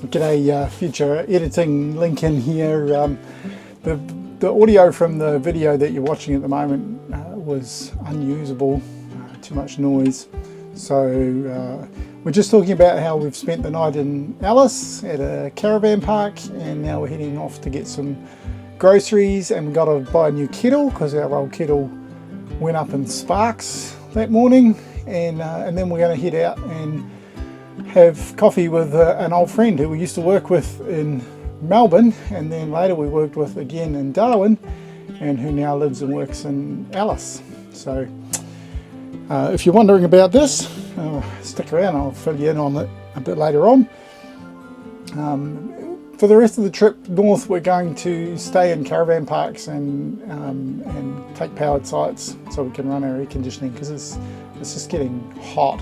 G'day, future editing Lincoln here. The audio from the video that you're watching at the moment was unusable, too much noise. So we're just talking about how we've spent the night in Alice at a caravan park, and now we're heading off to get some groceries, and we've got to buy a new kettle because our old kettle went up in sparks that morning, and then we're going to head out and have coffee with an old friend who we used to work with in Melbourne, and then later we worked with again in Darwin, and who now lives and works in Alice. So if you're wondering about this, stick around, I'll fill you in on it a bit later on. For the rest of the trip north, we're going to stay in caravan parks and take powered sites so we can run our air conditioning, because it's just getting hot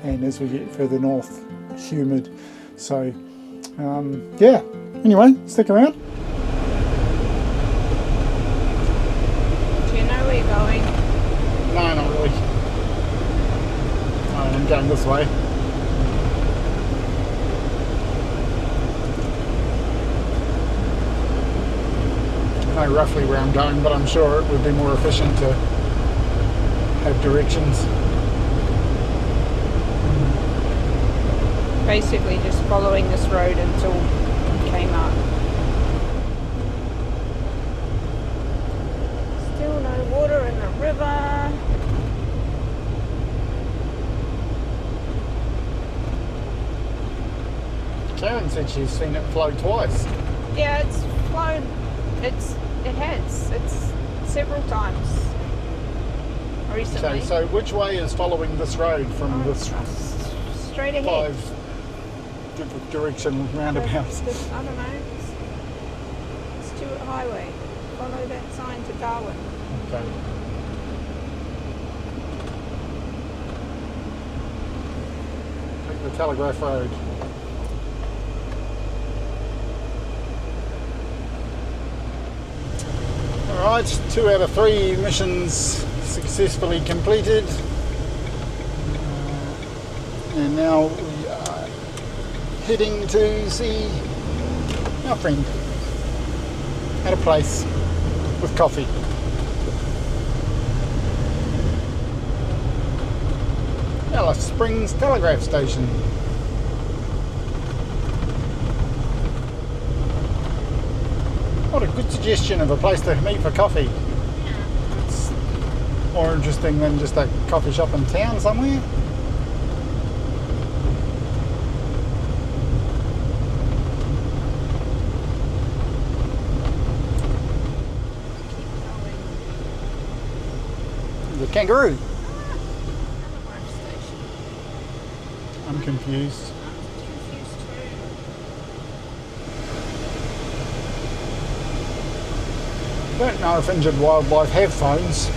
and as we get further north, humid. So yeah, anyway, stick around. Do you know where you're going? No, not really. I'm going this way. I know roughly where I'm going, but I'm sure it would be more efficient to have directions. Basically just following this road until it came up. Still no water in the river. Karen said she's seen it flow twice. Yeah, it's flown. It's several times recently. Okay, so which way is following this road from this straight ahead? 5 different direction roundabouts? I don't know. Stuart Highway. Follow that sign to Darwin. Okay. Take the Telegraph Road. Alright, 2 out of 3 missions successfully completed. And now we are heading to see our friend at a place with coffee. Alice Springs Telegraph Station. What a good suggestion of a place to meet for coffee. It's more interesting than just a coffee shop in town somewhere. The kangaroo. I'm confused. I don't know if injured wildlife have phones.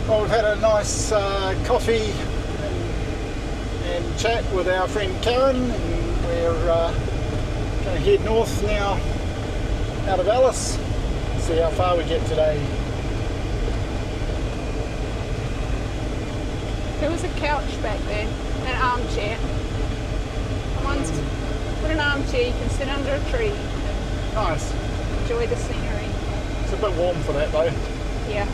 Well, we've had a nice coffee and chat with our friend Karen, and we're going to head north now out of Alice and see how far we get today. There was a couch back there, an armchair. Someone's put an armchair, you can sit under a tree. Nice. Enjoy the scenery. It's a bit warm for that though. Yeah.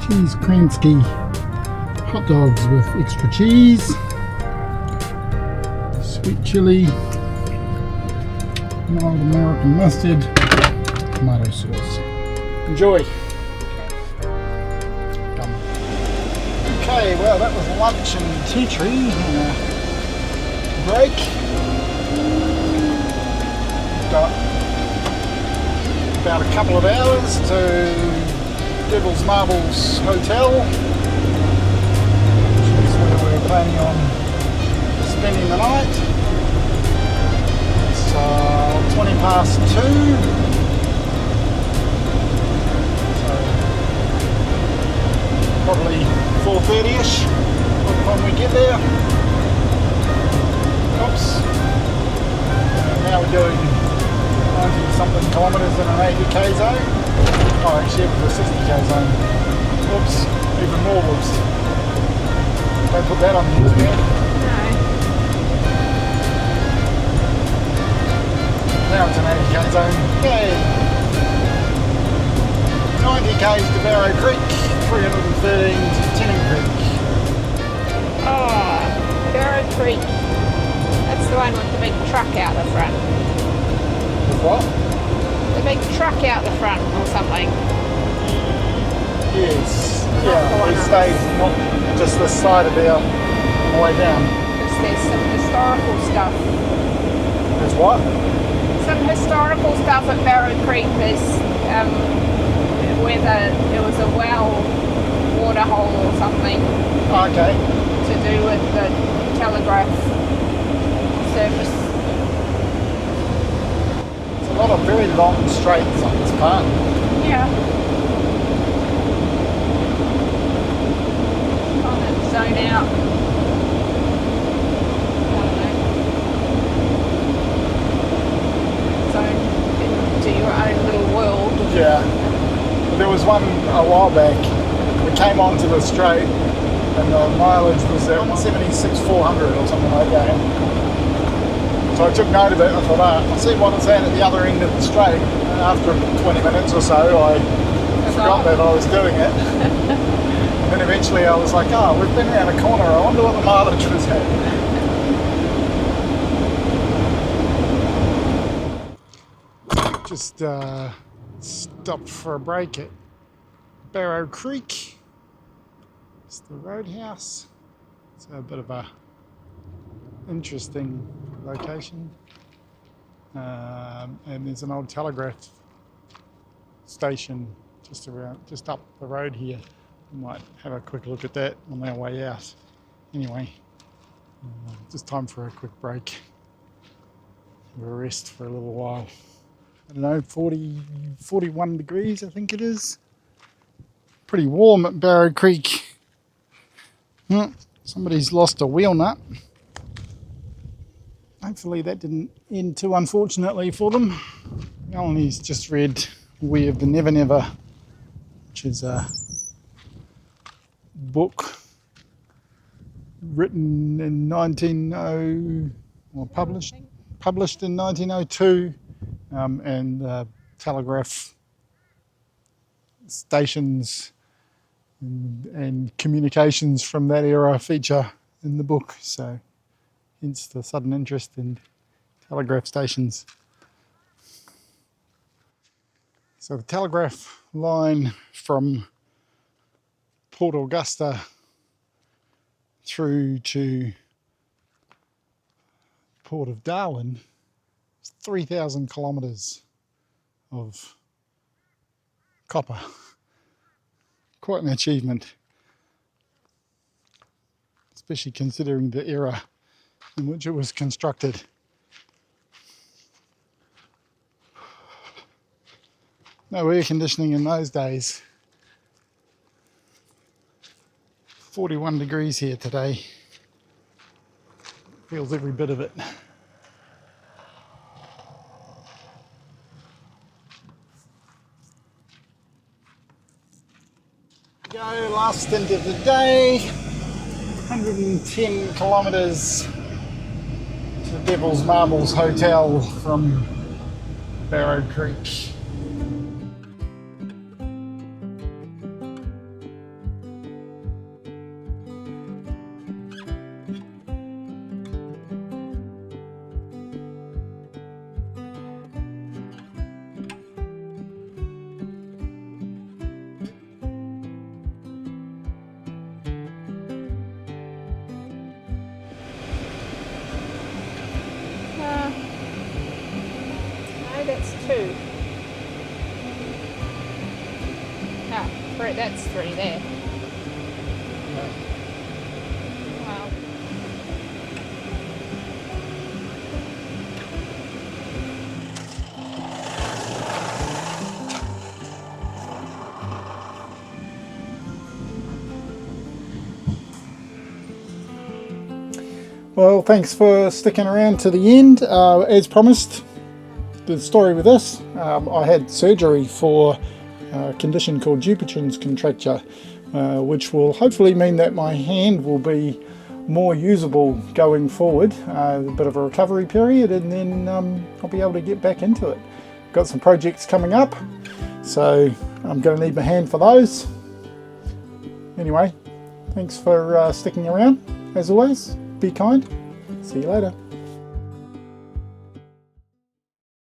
Cheese Kransky hot dogs with extra cheese, sweet chili, mild American mustard, tomato sauce. Enjoy. Done. Okay, Okay, well that was lunch and tea tree and a break. Got about a couple of hours to Devil's Marbles Hotel, which is where we're planning on spending the night. It's 2:20. Probably 4:30ish by the time we get there. Oops. Now we're doing 90 something kilometres in an 80k zone. Oh, actually it was a 60k zone. Oops, even more whoops. Don't put that on the internet. No. Now it's an 80k zone. Yay! 90k's to Barrow Creek. 313 to Tinning Creek. Oh, Barrow Creek. That's the one with the big truck out the front. With what? The big truck out the front or something. Yes. Not the Yeah, one we on stayed this. not just this side of there on the way down. Because there's some historical stuff. There's what? Some historical stuff at Barrow Creek. There's where there was a well, water hole or something Oh, okay. to do with the telegraph service. It's a lot of very long straights on this part. Yeah. Kind of zone out. I don't know. Zone into your own little world. Yeah. There was one a while back. We came onto the straight and the mileage was at 176,400 or something like that. So I took note of it and I thought, I'll see what it's at the other end of the straight. And after 20 minutes or so, I forgot that I was doing it. And then eventually I was like, we've been around a corner. I wonder what the mileage was at. Just stopped for a break at Barrow Creek. It's the roadhouse. It's a bit of a interesting location. And there's an old telegraph station just up the road here. We might have a quick look at that on our way out. Anyway, just time for a quick break. Have a rest for a little while. I don't know, 41 degrees I think it is. Pretty warm at Barrow Creek. Somebody's lost a wheel nut. Hopefully that didn't end too unfortunately for them. Melanie's just read We of the Never Never, which is a book written in published in 1902, and telegraph stations and communications from that era feature in the book, so hence the sudden interest in telegraph stations. So the telegraph line from Port Augusta through to Port of Darwin is 3,000 kilometres of copper. Quite an achievement, especially considering the era in which it was constructed. No air conditioning in those days. 41 degrees here today. Feels every bit of it. Go, last stint of the day. 110 kilometres to the Devil's Marbles Hotel from Barrow Creek. 2. Ah, 3, that's 3 there. Wow. Well, thanks for sticking around to the end. As promised, the story with this, I had surgery for a condition called Dupuytren's contracture, which will hopefully mean that my hand will be more usable going forward, a bit of a recovery period, and then I'll be able to get back into it. Got some projects coming up, so I'm going to need my hand for those. Anyway, thanks for sticking around. As always, be kind. See you later.